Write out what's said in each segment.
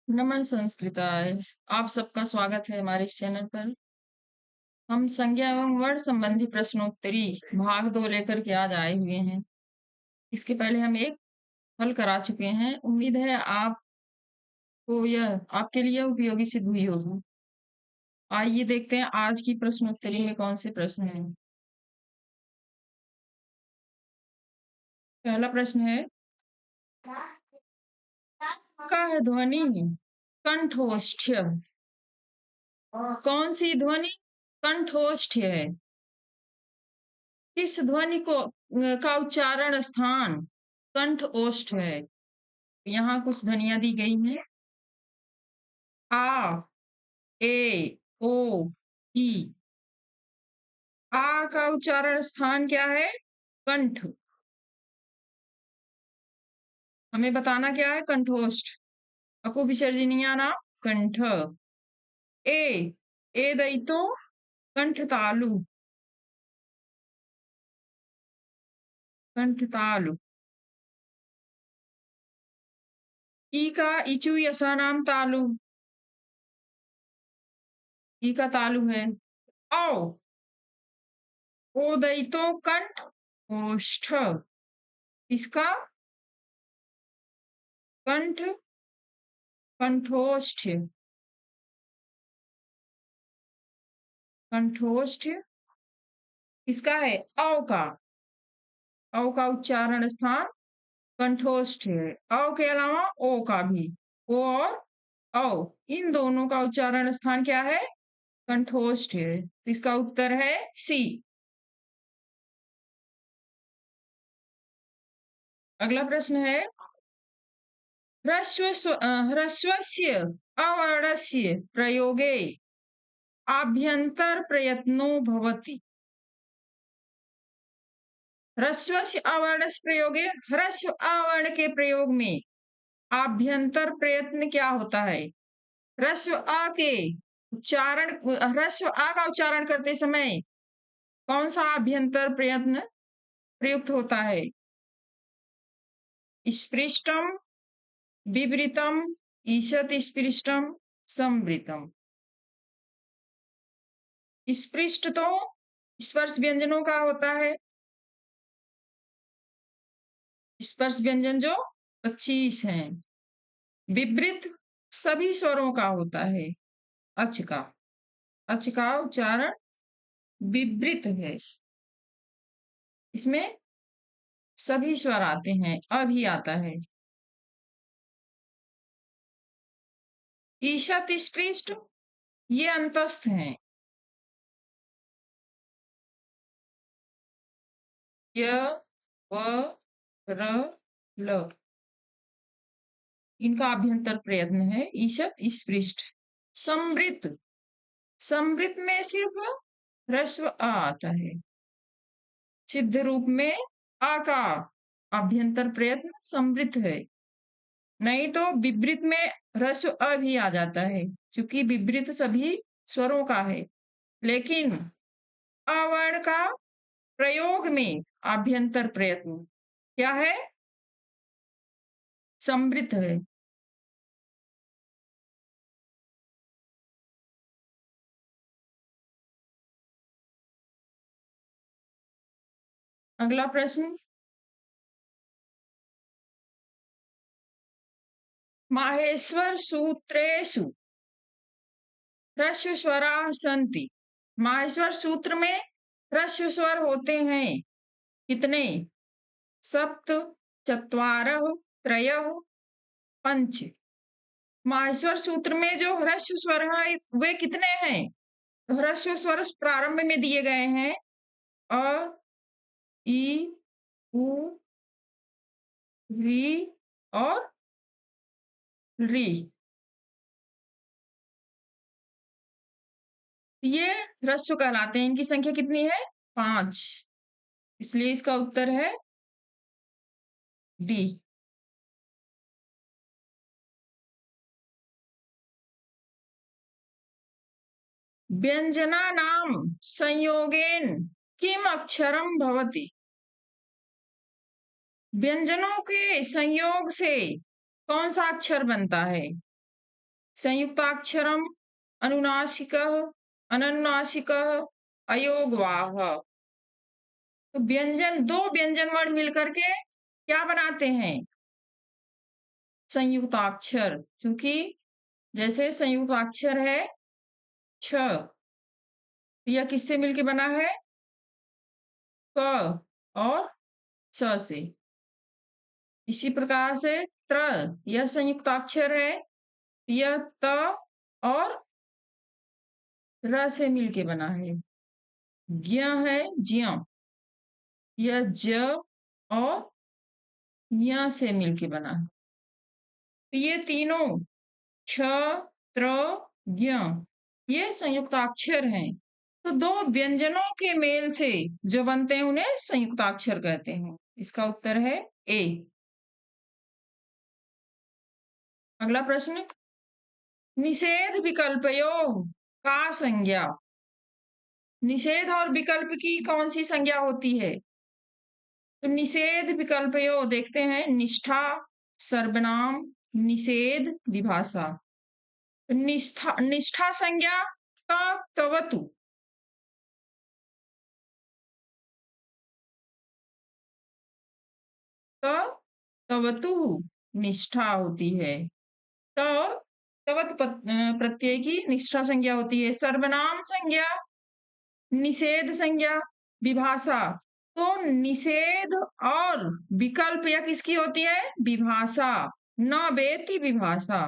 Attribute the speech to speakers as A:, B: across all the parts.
A: नमन संस्कृताय। आप सबका स्वागत है हमारे इस चैनल पर। हम संज्ञा एवं वर्ण संबंधी प्रश्नोत्तरी भाग 2 लेकर के आज आए हुए हैं। इसके पहले हम एक हल करा चुके हैं। उम्मीद है आपको यह आपके लिए उपयोगी सिद्ध हुई होगी। आइए देखते हैं आज की प्रश्नोत्तरी में कौन से प्रश्न हैं। पहला प्रश्न है, कह ध्वनि कंठोष्ठ्य। कौन सी ध्वनि कंठोष्ठ्य है? किस ध्वनि को का उच्चारण स्थान कंठ ओष्ठ है? यहाँ कुछ ध्वनियां दी गई हैं। आ, ए, ओ, ई। आ का उच्चारण स्थान क्या है? कंठ। हमें बताना क्या है? कंठोष्ठ। अको विसर्जनीय नाम कंठ। ए, ए दयितो कंठ तालु। कंठ तालु। ई का इचु यसा नाम तालु। ई का तालु है। औ, ओ दयितो कंठ ओष्ठ। इसका कंठ कंठोष्ठ। कंठोष्ठ किसका है? औ का। औ का उच्चारण स्थान कंठोष्ठ है। औ के अलावा ओ का भी। ओ और औ इन दोनों का उच्चारण स्थान क्या है? कंठोष्ठ है। तो इसका उत्तर है सी। अगला प्रश्न है, ह्रस्वस्य अवर्णस्य प्रयोगे आभ्यंतर प्रयत्नो भवति। ह्रस्वस्य अवर्णस्य प्रयोगे, ह्रस्व अवर्ण के प्रयोग में आभ्यंतर प्रयत्न क्या होता है? ह्रस्व अ के उच्चारण, ह्रस्व आ का उच्चारण करते समय कौन सा आभ्यंतर प्रयत्न प्रयुक्त होता है? स्पृष्टम, विवृतम, ईषत् स्पृष्टम, संवृतम। स्पृष्ट तो स्पर्श व्यंजनों का होता है। स्पर्श व्यंजन जो 25 हैं। विवृत सभी स्वरों का होता है। अच का, अच का उच्चारण विवृत है। इसमें सभी स्वर आते हैं, अ भी आता है। ईशत स्पृष्ट ये अंतस्थ हैं। य, व, र, ल। इनका अभ्यंतर प्रयत्न है ईशत स्पृष्ट। समृत, समृत में सिर्फ ह्रस्व अ आता है। सिद्ध रूप में आ का अभ्यंतर प्रयत्न समृत है। नहीं तो विवृत में ह्रस्व अ भी आ जाता है, क्योंकि विवृत सभी स्वरों का है। लेकिन अवर्ण का प्रयोग में आभ्यंतर प्रयत्न क्या है? समृत है। अगला प्रश्न, माहेश्वर सूत्रेषु ह्रस्व स्वराः सन्ति। माहेश्वर सूत्र में ह्रस्व स्वर होते हैं कितने? सप्त, चत्वारः, त्रयः, पंच। माहेश्वर सूत्र में जो ह्रस्व स्वर है वे कितने हैं? ह्रस्व स्वर प्रारंभ में दिए गए हैं। अ, ई, उ, री और री। ये ह्रस्व कहलाते हैं। इनकी संख्या कितनी है? 5। इसलिए इसका उत्तर है डी। व्यञ्जनानां संयोगेन किम अक्षरम भवति। व्यंजनों के संयोग से कौन सा अक्षर बनता है? संयुक्ताक्षरम, अनुनासिकः, अननुनासिकः, अयोगवाह। तो व्यंजन, दो व्यंजन वर्ण मिलकर के क्या बनाते हैं? संयुक्ताक्षर। क्योंकि जैसे संयुक्ताक्षर है छ, यह किससे मिलके बना है? क और स से। इसी प्रकार से त्र, यह संयुक्ताक्षर है, यह त और र से मिलके बना है। ज्ञ है ज्य, यह ज और ञ से मिलके बना है। तो ये तीनों छ, त्र, ज्ञ, ये संयुक्ताक्षर हैं। तो दो व्यंजनों के मेल से जो बनते हैं उन्हें संयुक्ताक्षर कहते हैं। इसका उत्तर है ए। अगला प्रश्न, निषेध विकल्पयोः का संज्ञा। निषेध और विकल्प की कौन सी संज्ञा होती है? तो निषेध विकल्पयोः देखते हैं, निष्ठा, सर्वनाम, निषेध, विभाषा। तो निष्ठा, निष्ठा संज्ञा का कवतु, तो तवतु निष्ठा होती है। तो तवत प्रत्यय की निष्ठा संज्ञा होती है। सर्वनाम संज्ञा, निषेध संज्ञा, विभाषा। तो निषेध और विकल्प या किसकी होती है? विभाषा। न वेति विभाषा।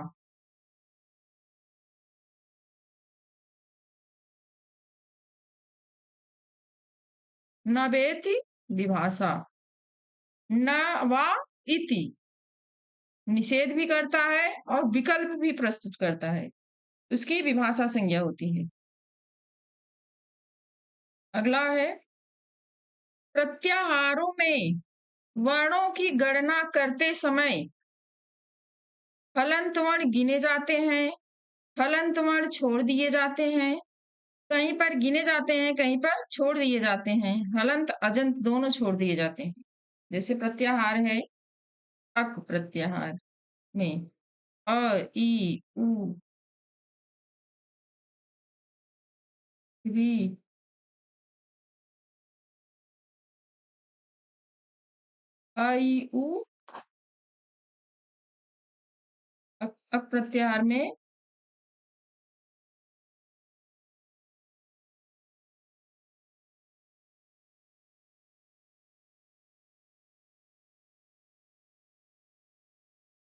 A: न वेति विभाषा। न वा इति, निषेध भी करता है और विकल्प भी प्रस्तुत करता है, उसकी विभाषा संज्ञा होती है। अगला है, प्रत्याहारों में वर्णों की गणना करते समय हलंत वर्ण गिने जाते हैं, हलंत वर्ण छोड़ दिए जाते हैं। कहीं पर गिने जाते हैं, कहीं पर छोड़ दिए जाते हैं। हलंत अजंत दोनों छोड़ दिए जाते हैं। जैसे प्रत्याहार है, अक प्रत्याहार में अ, ई, उ, वी, अ, ई, उ, अक प्रत्याहार में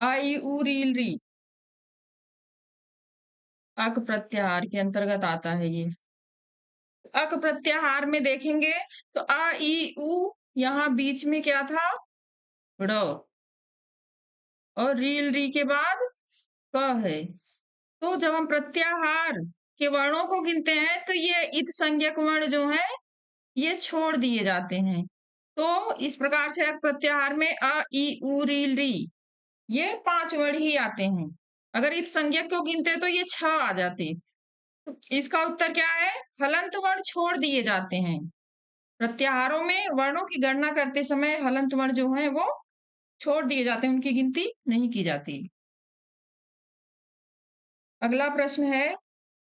A: आ, ई, उ, रील, री, अक प्रत्याहार के अंतर्गत आता है ये। अक प्रत्याहार में देखेंगे तो आ, ई, उ, यहाँ बीच में क्या था? ड़, और रील, री के बाद क है। तो जब हम प्रत्याहार के वर्णों को गिनते हैं तो ये इत संज्ञक वर्ण जो है ये छोड़ दिए जाते हैं। तो इस प्रकार से अक प्रत्याहार में अ, ई, उ, रील, री, ये 5 वर्ण ही आते हैं। अगर इत संज्ञक को गिनते तो ये 6 आ जाते। तो इसका उत्तर क्या है? हलंत वर्ण छोड़ दिए जाते हैं। प्रत्याहारों में वर्णों की गणना करते समय हलंत वर्ण जो है वो छोड़ दिए जाते हैं, उनकी गिनती नहीं की जाती। अगला प्रश्न है,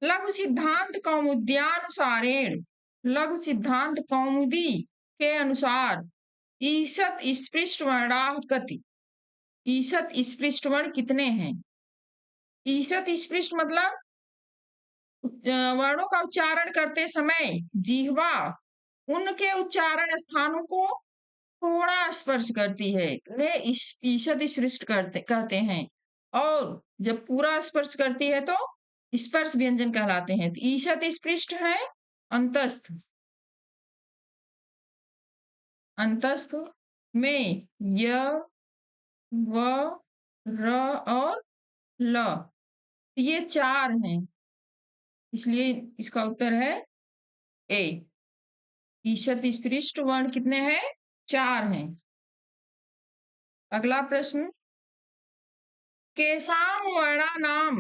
A: लघु सिद्धांत कौमुद्यानुसारेण, लघु सिद्धांत कौमुदी के अनुसार ईसत स्पृष्ट वर्णाः कति। ईसत स्पृष्ट वर्ण कितने हैं? ईसत स्पृष्ट मतलब वर्णों का उच्चारण करते समय जिह्वा उनके उच्चारण स्थानों को थोड़ा स्पर्श करती है, उन्हें ईषद स्पृष्ट करते कहते हैं। और जब पूरा स्पर्श करती है तो स्पर्श व्यंजन कहलाते हैं। तो ईषद स्पृष्ट है अंतस्थ, अंतस्थ में य, व, र और ल, ये 4 हैं, इसलिए इसका उत्तर है ए। ईषद स्पृष्ट वर्ण कितने हैं? 4 हैं। अगला प्रश्न, केषां वर्णानां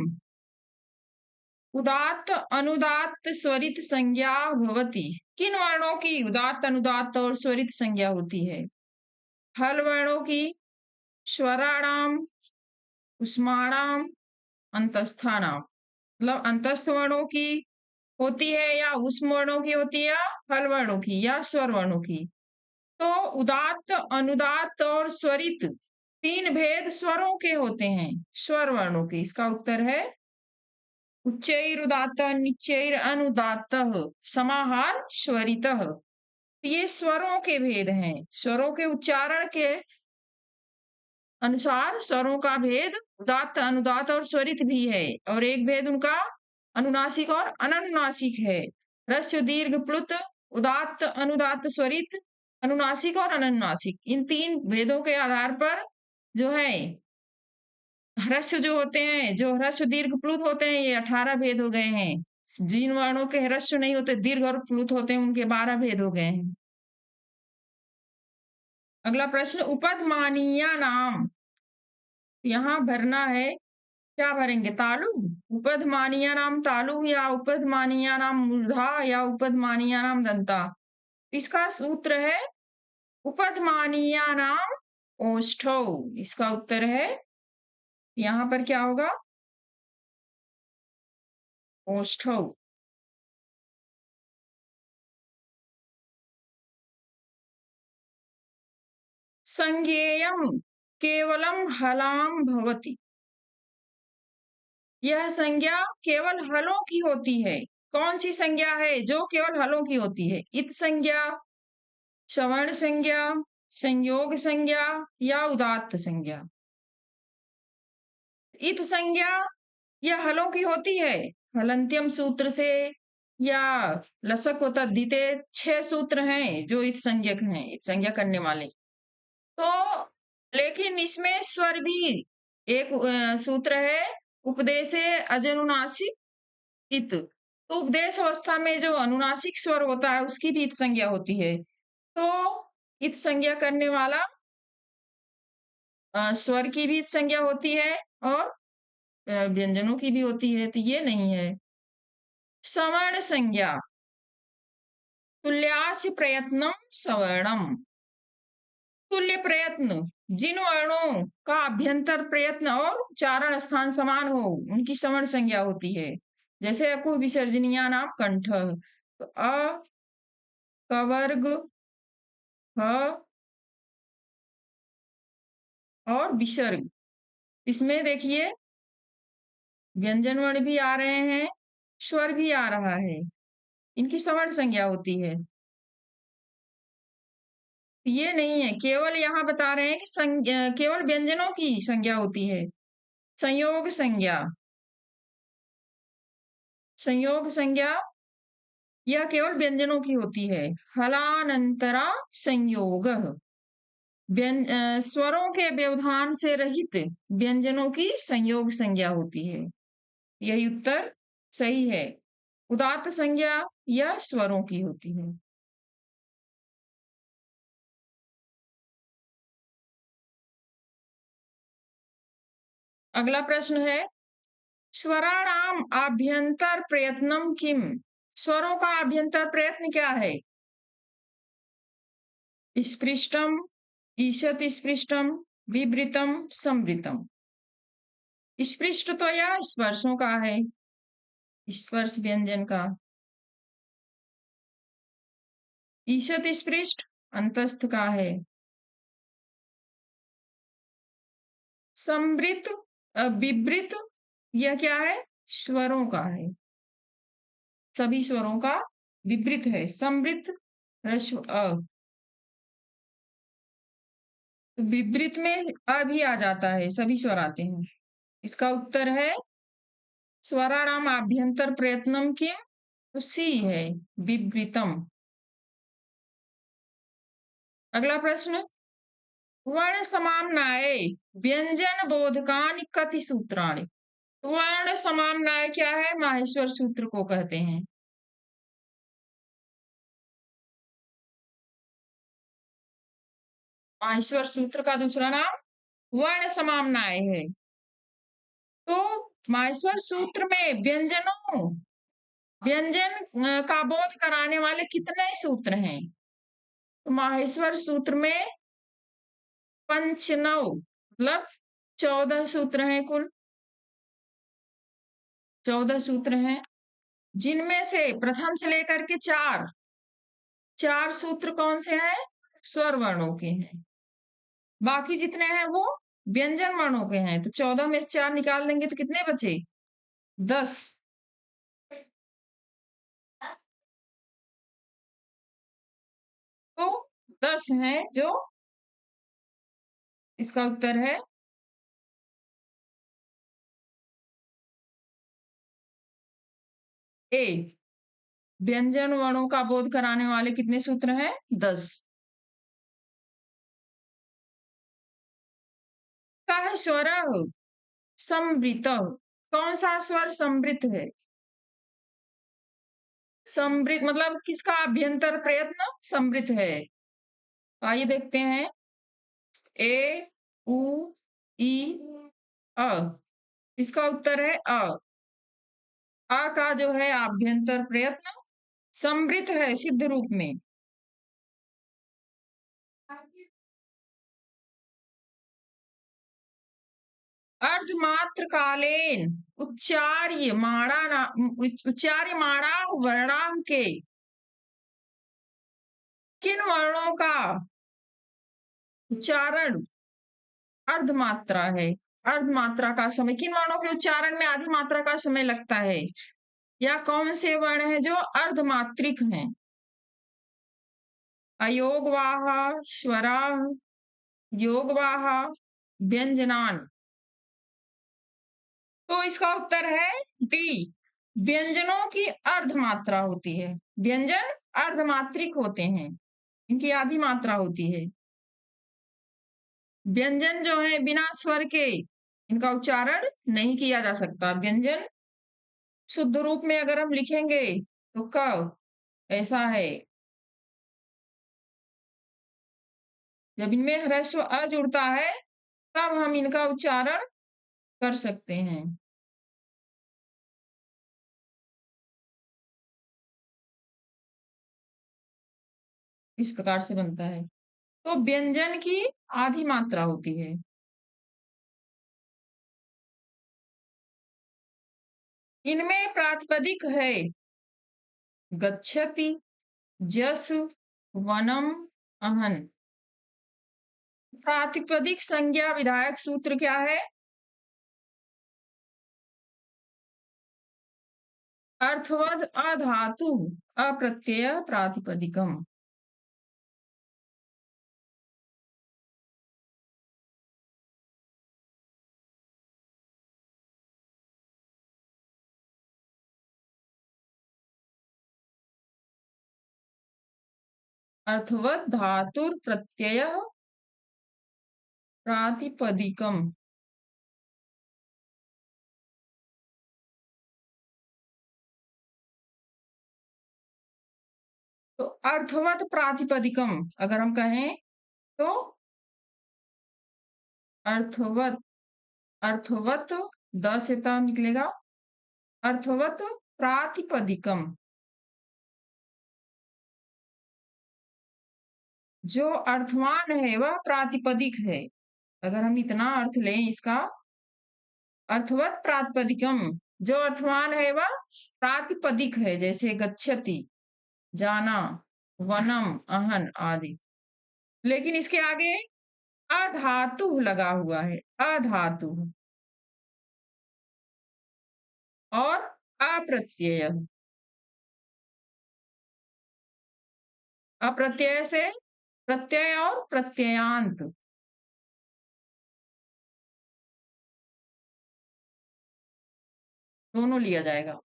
A: उदात्त अनुदात्त स्वरित संज्ञा भवति। किन वर्णों की उदात्त अनुदात्त और स्वरित संज्ञा होती है? हल वर्णों की, स्वराणाम, उष्माणाम, अंतस्था नाम, मतलब अंतस्थ वर्णों की होती है या ऊष्म वर्णों की होती है या हल वर्णों की या स्वर वर्णों की। तो उदात्त, अनुदात्त और स्वरित तीन भेद स्वरों के होते हैं, स्वर वर्णों के। इसका उत्तर है उच्चैरुदात्त निच्चैर अनुदात्तः समाहार स्वरितः। ये स्वरों के भेद हैं, स्वरों के उच्चारण के अनुसार स्वरों का भेद उदात्त, अनुदात्त और स्वरित भी है, और एक भेद उनका अनुनासिक और अननुनासिक है। ह्रस्व दीर्घ प्लुत, उदात्त, अनुदात्त, स्वरित, अनुनासिक और अननुनासिक, इन तीन भेदों के आधार पर जो है ह्रस्व जो होते हैं, जो ह्रस्व दीर्घ प्लुत होते हैं, ये 18 भेद हो गए हैं। जिन वर्णों के ह्रस्व नहीं होते, दीर्घ और प्लुत होते हैं, उनके 12 भेद हो गए हैं। अगला प्रश्न, उपधमानीय नाम, यहाँ भरना है, क्या भरेंगे? तालु। उपधमानीय नाम तालु या उपधमानीय नाम मूर्धा या उपधमानीय नाम दंता। इसका सूत्र है उपधमानीय नाम ओष्ठौ। इसका उत्तर है यहाँ पर क्या होगा? ओष्ठौ। संज्ञेयम केवलम हलाम भवति। यह संज्ञा केवल हलों की होती है। कौन सी संज्ञा है जो केवल हलों की होती है? इत संज्ञा, सवर्ण संज्ञा, संयोग संज्ञा या उदात्त संज्ञा। इत संज्ञा यह हलों की होती है, हलंत्यम सूत्र से या लसक व तद्धिते 6 सूत्र हैं जो इत संज्ञक हैं, इत संज्ञा करने वाले। तो लेकिन इसमें स्वर भी एक सूत्र है, उपदेशे अजनुनासिक इत। तो उपदेश अवस्था में जो अनुनासिक स्वर होता है उसकी भी इत संज्ञा होती है। तो इत संज्ञा करने वाला स्वर की भी इत संज्ञा होती है और व्यंजनों की भी होती है, तो ये नहीं है। सवर्ण संज्ञा, तुल्यास्य प्रयत्नम सवर्णम। तुल्य प्रयत्न, जिन वर्णों का अभ्यंतर प्रयत्न और उच्चारण स्थान समान हो, उनकी सवर्ण संज्ञा होती है। जैसे अकु विसर्जनीय नाम कंठ। तो अ, कवर्ग, ह और विसर्ग, इसमें देखिए व्यंजन वर्ण भी आ रहे हैं, स्वर भी आ रहा है, इनकी सवर्ण संज्ञा होती है। ये नहीं है, केवल यहाँ बता रहे हैं कि केवल व्यंजनों की संज्ञा होती है। संयोग संज्ञा, संयोग संज्ञा यह केवल व्यंजनों की होती है। हलानंतरा संयोग, स्वरों के व्यवधान से रहित व्यंजनों की संयोग संज्ञा होती है। यही उत्तर सही है। उदात्त संज्ञा यह स्वरों की होती है। अगला प्रश्न है, स्वराणाम आभ्यंतर प्रयत्नम किम। स्वरों का आभ्यंतर प्रयत्न क्या है? स्पृष्टम, ईशत स्पृष्टम, विवृतम, संवृतम। स्पृष्ट तो यह स्पर्शों का है, स्पर्श व्यंजन का। ईशत स्पृष्ट अंतस्थ का है। संवृत, विवृत, यह क्या है? स्वरों का है, सभी स्वरों का विपरीत है। संवृत ह्रस्व अ, तो विपरीत में अ भी आ जाता है, सभी स्वर आते हैं। इसका उत्तर है स्वराणाम आभ्यंतर प्रयत्नम किम, तो सी है, विवृतम। अगला प्रश्न, वर्ण समाम्नाये व्यंजन बोधकानि कति सूत्राणि। वर्ण समाम्नाय क्या है? माहेश्वर सूत्र को कहते हैं। माहेश्वर सूत्र का दूसरा नाम वर्ण समाम्नाय है। तो माहेश्वर सूत्र में व्यंजन का बोध कराने वाले कितने सूत्र हैं? तो माहेश्वर सूत्र में पंच नौ, मतलब 14 सूत्र हैं कुल। 14 सूत्र हैं, जिनमें से प्रथम से लेकर के 4 सूत्र कौन से हैं? स्वर वर्णों के हैं। बाकी जितने हैं वो व्यंजन वर्णों के हैं। तो 14 में से 4 निकाल देंगे तो कितने बचे? 10। तो 10 हैं जो इसका उत्तर है ए। व्यंजन वर्णों का बोध कराने वाले कितने सूत्र हैं? 10। कः स्वर समृत, कौन सा स्वर समृत है? समृत मतलब किसका अभ्यंतर प्रयत्न समृत है? आइए देखते हैं। ए, उ, ई, अ। इसका उत्तर है अ। अ का जो है आभ्यंतर प्रयत्न समृत है सिद्ध रूप में। अर्धमात्र कालेन उच्चार्यमाणा वर्णा के किन वर्णों का उच्चारण अर्धमात्रा है? अर्धमात्रा का समय किन वर्णों के उच्चारण में आधी मात्रा का समय लगता है? या कौन से वर्ण है जो अर्धमात्रिक हैं? अयोगवाह, स्वराः, योगवाह, व्यंजनान। तो इसका उत्तर है डी। व्यंजनों की अर्धमात्रा होती है। व्यंजन अर्धमात्रिक होते हैं, इनकी आधी मात्रा होती है। व्यंजन जो है बिना स्वर के इनका उच्चारण नहीं किया जा सकता। व्यंजन शुद्ध रूप में अगर हम लिखेंगे तो कब ऐसा है, जब इनमें ह्रस्व अ जुड़ता है तब हम इनका उच्चारण कर सकते हैं। इस प्रकार से बनता है। तो व्यंजन की आधी मात्रा होती है। इनमें प्रातिपदिक है गच्छति, जस, वनम, अहन। प्रातिपदिक संज्ञा विधायक सूत्र क्या है? अर्थवद अधातु अप्रत्यय प्रातिपदिकम। अर्थवत धातुर प्रत्यय प्रातिपदिकम। तो अर्थवत प्रातिपदिकम अगर हम कहें तो अर्थवत, अर्थवत द से त निकलेगा। अर्थवत प्रातिपदिकम, जो अर्थवान है वह प्रातिपदिक है। अगर हम इतना अर्थ लें इसका, अर्थवत प्रातिपदिकम, जो अर्थवान है वह प्रातिपदिक है। जैसे गच्छति जाना, वनम अहन आदि। लेकिन इसके आगे अधातु लगा हुआ है, अधातु और अप्रत्यय। अप्रत्यय से प्रत्यय और प्रत्ययांत दोनों लिया जाएगा।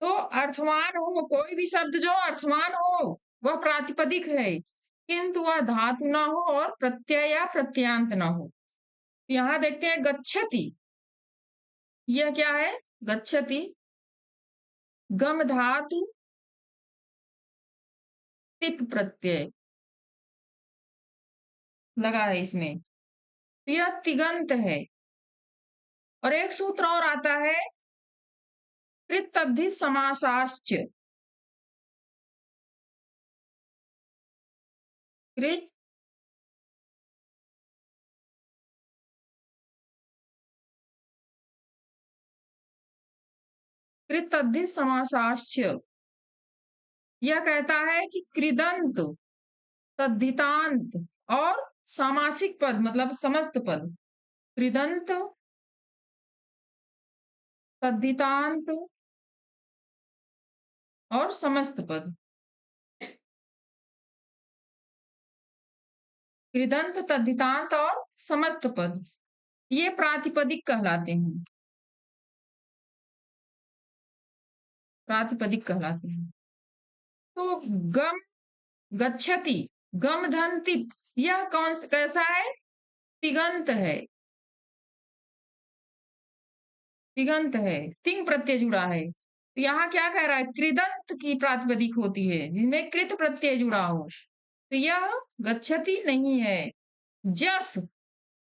A: तो अर्थवान हो, कोई भी शब्द जो अर्थवान हो वह प्रातिपदिक है, किंतु वह धातु ना हो और प्रत्यय या प्रत्ययांत ना हो। यहाँ देखते हैं गच्छति, यह क्या है? गच्छति गम धातु तिप प्रत्यय लगा है इसमें, यह तिगंत है। और एक सूत्र और आता है कृतब्धि समासाश्च। कृत कृतद्धि समासाश्च। यह कहता है कि कृदंत, तद्धितांत और सामासिक पद मतलब समस्त पद। कृदंत, तद्धितांत और समस्त पद। कृदंत, तद्धितांत और समस्त पद ये प्रातिपदिक कहलाते हैं। प्रातिपदिक कहलाते हैं। तो गम, गच्छति, गम धन तिप, यह कैसा है? तिगंत है। तिगंत है, तिंग प्रत्यय जुड़ा है। तो यहाँ क्या कह रहा है? कृदंत की प्रातिपदिक होती है जिनमें कृत प्रत्यय जुड़ा हो। तो यह गच्छति नहीं है। जस,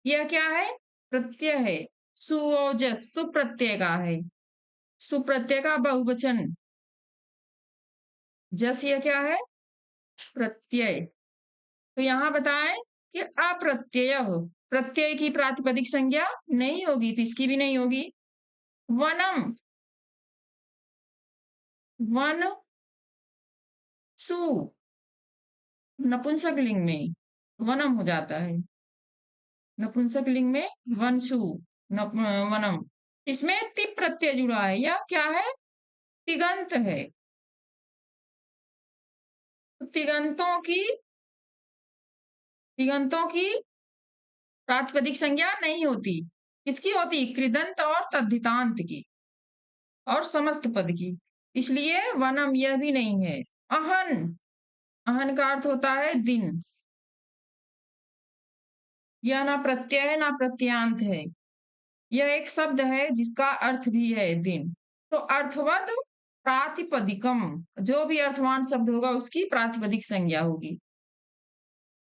A: यह क्या है? प्रत्यय है। सुओजस, सुप्रत्यय का है। सुप्रत्यय का बहुवचन। जस यह क्या है? प्रत्यय। तो यहाँ बताएं कि अप्रत्यय, प्रत्यय की प्रातिपदिक संज्ञा नहीं होगी, तो इसकी भी नहीं होगी। वनम, वन सु, नपुंसक लिंग में वनम हो जाता है। नपुंसक लिंग में वनसु, वनम। इसमें तिप प्रत्यय जुड़ा है। यह क्या है? तिगंत है। तिगंतों की प्रातिपदिक संज्ञा नहीं होती। किसकी होती? कृदंत और तद्धितांत की और समस्त पद की। इसलिए वनम यह भी नहीं है। अहन, अहन का अर्थ होता है दिन। यह ना प्रत्यय है ना प्रत्यांत है। यह एक शब्द है जिसका अर्थ भी है दिन। तो अर्थवद प्रातिपदिकम, जो भी अर्थवान शब्द होगा उसकी प्रातिपदिक संज्ञा होगी।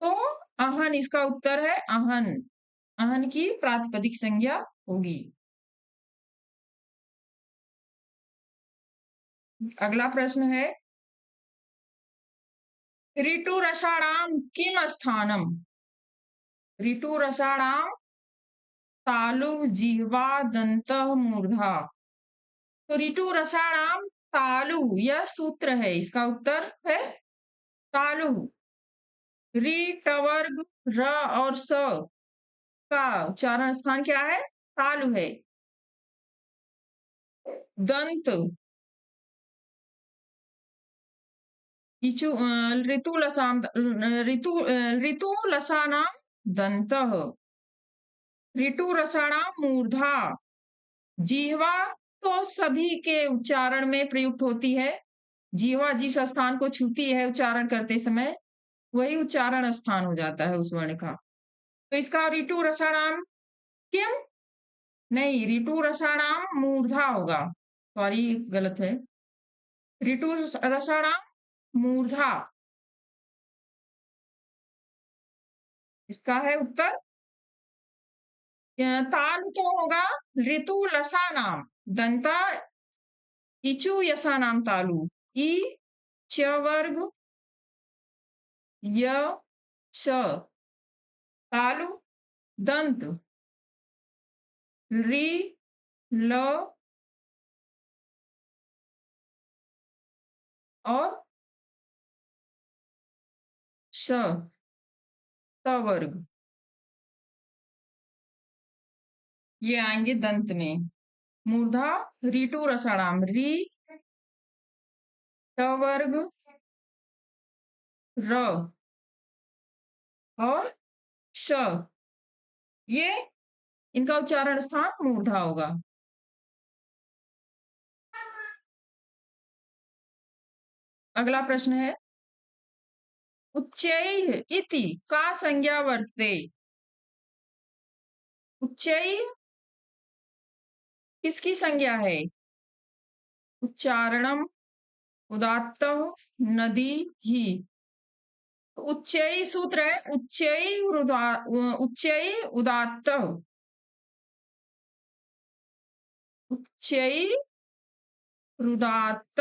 A: तो अहन इसका उत्तर है। अहन, अहन की प्रातिपदिक संज्ञा होगी। अगला प्रश्न है, ऋटुरषाणाम किम स्थानम? ऋटुरषाणाम तालु जिह्वा दंतः मूर्धा। तो ऋटुरषाणाम तालु, यह सूत्र है, इसका उत्तर है तालु। री टवर्ग र और स का उच्चारण स्थान क्या है? तालु है। दंत, ऋतु लसाम, ऋतु लसानाम दंतः। ऋतु रसाणाम मूर्धा। जिह्वा तो सभी के उच्चारण में प्रयुक्त होती है। जिह्वा जिस स्थान को छूती है उच्चारण करते समय, वही उच्चारण स्थान हो जाता है उस वर्ण का। तो इसका ऋतु रसाणाम किम नहीं, ऋतु रसाणाम मूर्धा होगा। सॉरी, गलत है। ऋतु रसाणाम मूर्धा, इसका है उत्तर। ताल तो होगा ऋतु लसा नाम दंता इचु यसा नाम तालु। ई च वर्ग य श, तालु दंत री ल और श, त वर्ग, ये आएंगे दंत में। मूर्धा ऋतु रसाणाम, री ट वर्ग र और श, ये इनका उच्चारण स्थान मूर्धा होगा। अगला प्रश्न है, उच्चैः इति का संज्ञा वर्तते? उच्चैः किसकी संज्ञा है? उच्चारणम, उदात्त, नदी ही। उच्चैः सूत्र है उच्चैः उदात्त, उच्चैः रुदात्त,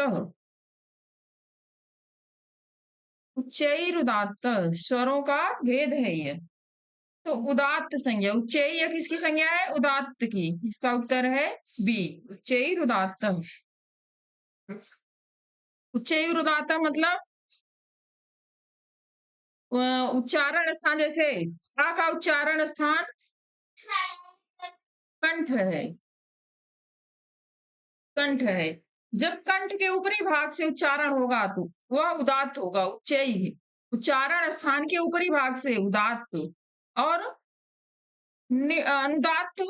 A: उच्चैः रुदात्त स्वरों का भेद है ये। तो उदात्त संज्ञा, उच्चैः या किसकी संज्ञा है? उदात्त की। इसका उत्तर है बी, उच्चैः रुदात्त। उच्चैरुदात्त मतलब अ, उच्चारण स्थान जैसे का उच्चारण स्थान कंठ है, कंठ है। जब कंठ के ऊपरी भाग से उच्चारण होगा तो वह उदात्त होगा, उच्चई है। उच्चारण स्थान के ऊपरी भाग से उदात्त और अनुदात्त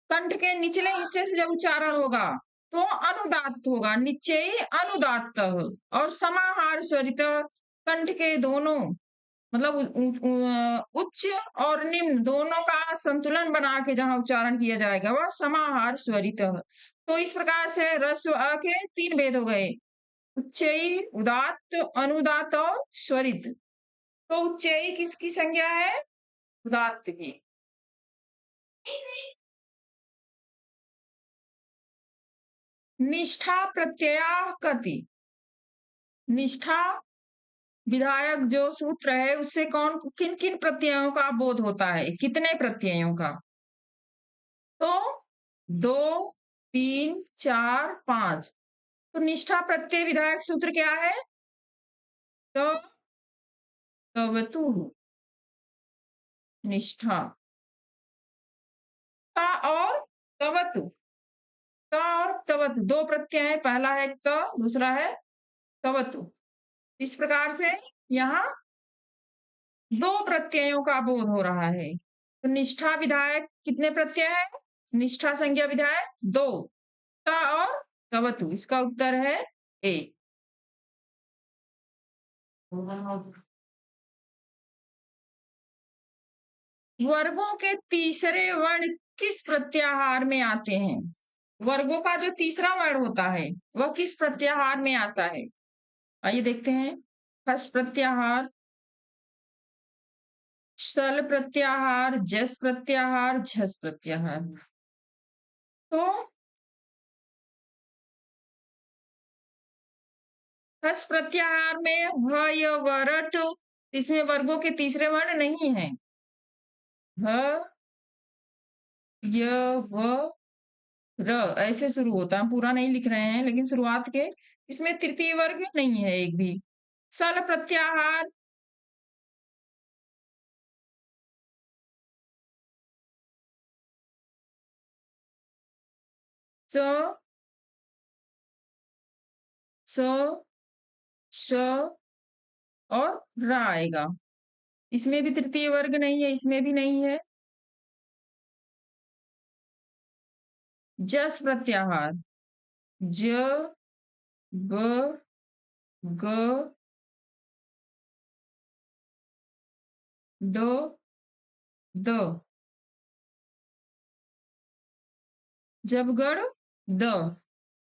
A: कंठ के निचले हिस्से से जब उच्चारण होगा तो अनुदात्त होगा, निश्चयी अनुदात्त। और समाहार स्वरित कंठ के दोनों मतलब उच्च और निम्न दोनों का संतुलन बना के जहाँ उच्चारण किया जाएगा वह समाहार स्वरित। तो इस प्रकार से रस्व अ के 3 भेद हो गए, उच्चई, उदात्त, अनुदात्त और स्वरित। तो उच्चई किसकी संज्ञा है? उदात्त की। निष्ठा प्रत्यया कति। निष्ठा विधायक जो सूत्र है उससे कौन किन किन प्रत्ययों का बोध होता है? कितने प्रत्ययों का? तो 2, 3, 4, 5। तो निष्ठा प्रत्यय विधायक सूत्र क्या है? तो तवतु निष्ठा ता और तवतु, ता और तवतु 2 प्रत्यय है, पहला है त, दूसरा है तवतु। इस प्रकार से यहाँ 2 प्रत्ययों का बोध हो रहा है। तो निष्ठा विधायक कितने प्रत्यय है? निष्ठा संज्ञा विधायक 2, ता और तवतु। इसका उत्तर है ए। वर्गों के तीसरे वर्ण किस प्रत्याहार में आते हैं? वर्गों का जो तीसरा वर्ण होता है वह किस प्रत्याहार में आता है? आइए देखते हैं। हस प्रत्याहार, सल प्रत्याहार, जस प्रत्याहार, झस प्रत्याहार। तो हस प्रत्याहार में व य व रट, इसमें वर्गों के तीसरे वर्ण नहीं है। ह य व र ऐसे शुरू होता है, पूरा नहीं लिख रहे हैं लेकिन शुरुआत के इसमें तृतीय वर्ग नहीं है एक भी। सल प्रत्याहार स, स, श और र आएगा। इसमें भी तृतीय वर्ग नहीं है, इसमें भी नहीं है। जस प्रत्याहार ज, ब, ग, ड, द, जबगढ़ द।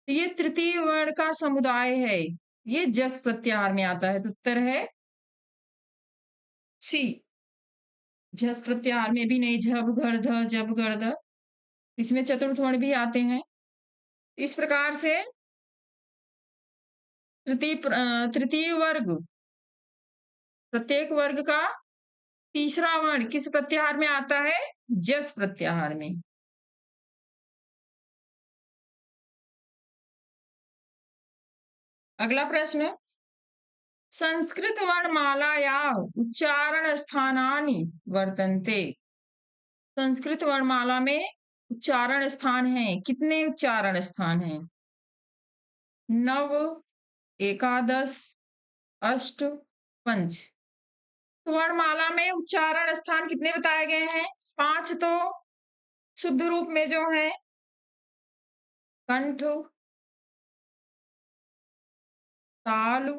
A: तो ये तृतीय वर्ण का समुदाय है, ये जस प्रत्याहार में आता है। तो उत्तर है सी। झस प्रत्याहार में भी नहीं, झब घर ध, जब गढ़ ध। इसमें चतुर्थ वर्ण भी आते हैं। इस प्रकार से तृतीय वर्ग, प्रत्येक वर्ग का तीसरा वर्ण किस प्रत्याहार में आता है? जस प्रत्याहार में। अगला प्रश्न, संस्कृत वर्णमालाया उच्चारण स्थानानि वर्तन्ते। संस्कृत वर्णमाला में उच्चारण स्थान है, कितने उच्चारण स्थान हैं? 9, एकादश, अष्ट, पंच। तो वर्णमाला में उच्चारण स्थान कितने बताए गए हैं? 5 तो शुद्ध रूप में जो है कंठ, तालु,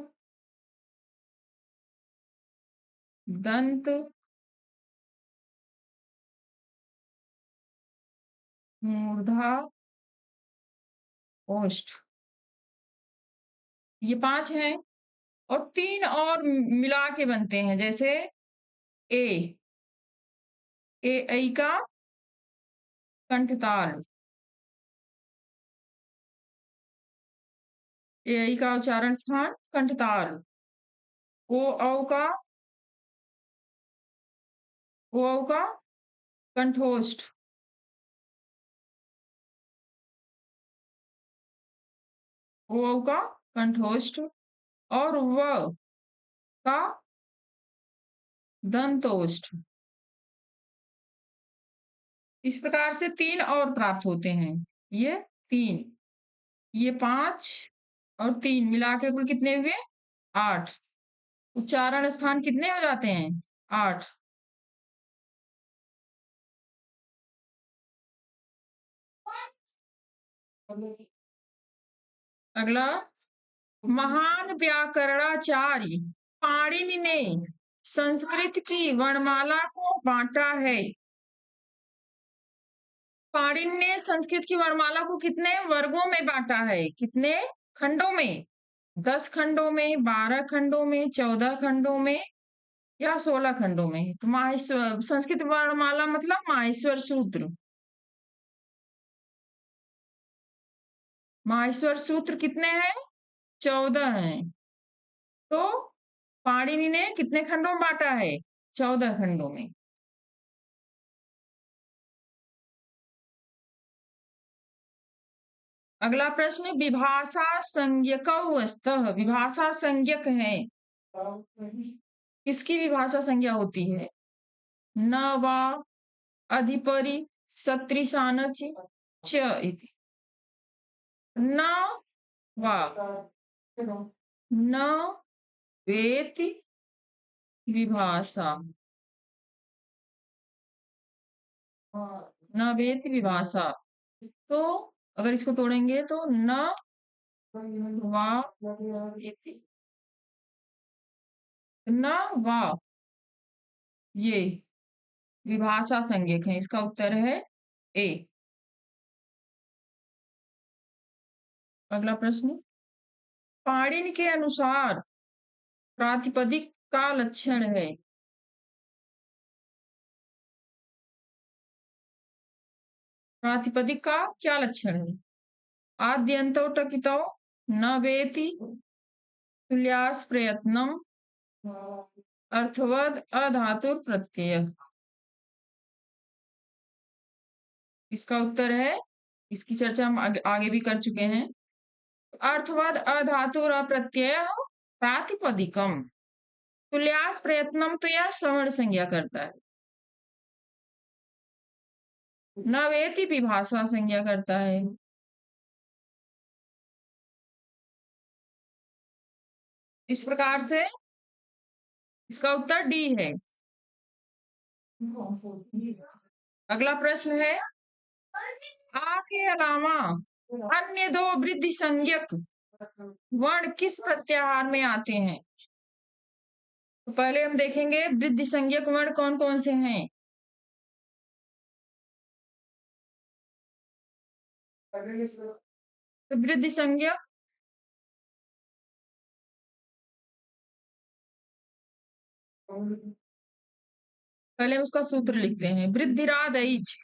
A: दंत, मूर्धा, ओष्ठ। ये 5 हैं और 3 और मिला के बनते हैं, जैसे ए, ए ऐ का कंठताल, ए ऐ का उच्चारण स्थान कंठताल, ओ औ का ओ औ का कंठोष्ठ, ओ का कंठोष्ठ और व का दंतोष्ठ। इस प्रकार से 3 और प्राप्त होते हैं। ये 3, ये 5 और 3 मिला के कुल कितने हुए? 8। उच्चारण स्थान कितने हो जाते हैं? 8। अगला, महान व्याकरणाचार्य पाणिनि ने संस्कृत की वर्णमाला को बांटा है। पाणिनि ने संस्कृत की वर्णमाला को कितने वर्गों में बांटा है? कितने खंडों में? 10 खंडों में, 12 खंडों में, 14 खंडों में या 16 खंडों में? तो माहेश्वर संस्कृत वर्णमाला मतलब माहेश्वर सूत्र। माहेश्वर सूत्र कितने हैं? 14 हैं। तो पाणिनि ने कितने खंडों में बांटा है? 14 खंडों में। अगला प्रश्न, विभाषा संज्ञकौ स्तः। विभाषा संज्ञक है, किसकी विभाषा संज्ञा होती है? न वा अधिपरि सत्रिशानच च इति। न वा न वेति विभाषा, न वेति विभाषा। तो अगर इसको तोड़ेंगे तो न वा इति, न वा, ये विभाषा संज्ञक है। इसका उत्तर है ए। अगला प्रश्न, पाणिनि के अनुसार प्रातिपदिक का लक्षण है। प्रातिपदिक का क्या लक्षण है? आद्यंतो टकितो न वेति तुल्यास प्रयत्नम अर्थवद अधातुर प्रत्यय। इसका उत्तर है, इसकी चर्चा हम आगे भी कर चुके हैं। अर्थवद अधातुर अप्रत्यय प्रातिपदिकम, तुल्यास प्रयत्नम तो यह सवर्ण संज्ञा करता है। न वेति विभाषा संज्ञा करता है। इस प्रकार से इसका उत्तर डी है। अगला प्रश्न है, आ के अलावा अन्य दो वृद्धि संज्ञक वर्ण किस प्रत्याहार में आते हैं? तो पहले हम देखेंगे वृद्धि संज्ञक वर्ण कौन कौन से हैं। तो वृद्धि संज्ञक, पहले उसका सूत्र लिखते हैं। वृद्धिराद ऐच,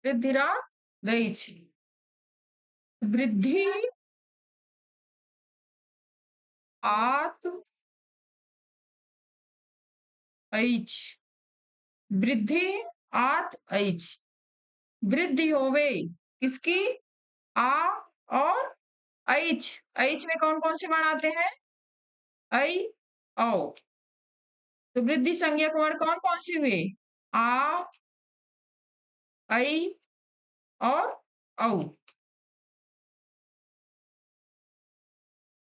A: वृद्धिराद ऐच, वृद्धि आत ऐच, वृद्धि आत ऐच। वृद्धि होवे किसकी? आ और ऐच। ऐच में कौन कौन से वर्ण आते हैं? ऐ औ। तो वृद्धि संज्ञक वर्ण कौन कौन से हुए? आ, ऐ और औ।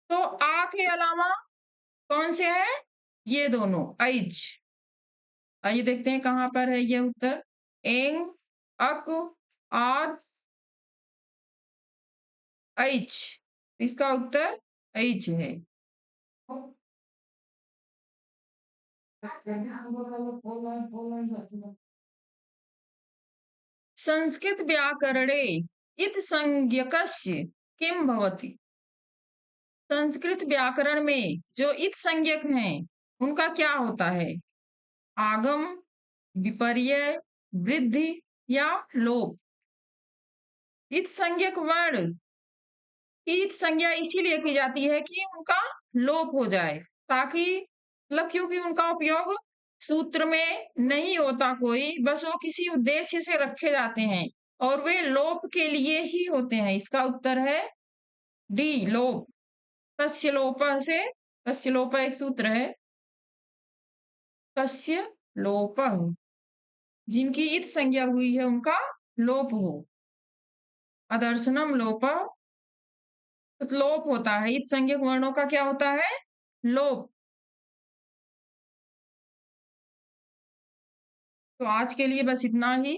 A: तो आ के अलावा कौन से हैं? ये दोनों ऐच। आइए देखते हैं कहां पर है ये उत्तर। एंग, अक, आद, ऐच। इसका उत्तर ऐच है। संस्कृत व्याकरणे इत संज्ञकस्य किम भवति। संस्कृत व्याकरण में जो इत संज्ञक हैं उनका क्या होता है? आगम, विपर्य, वृद्धि या लोप। इत संज्ञक वर्ण की इत संज्ञा इसीलिए की जाती है कि उनका लोप हो जाए, ताकि मतलब क्योंकि उनका उपयोग सूत्र में नहीं होता कोई, बस वो किसी उद्देश्य से रखे जाते हैं और वे लोप के लिए ही होते हैं। इसका उत्तर है डी, लोप। तस्य लोपः से, तस्य लोपः एक सूत्र है, तस्य लोपः, जिनकी इत संज्ञा हुई है उनका लोप हो। अदर्शनम लोपः, तो लोप होता है, इत संज्ञक वर्णों का क्या होता है? लोप। तो आज के लिए बस इतना ही।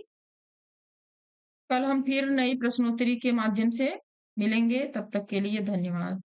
A: कल हम फिर नई प्रश्नोत्तरी के माध्यम से मिलेंगे, तब तक के लिए धन्यवाद।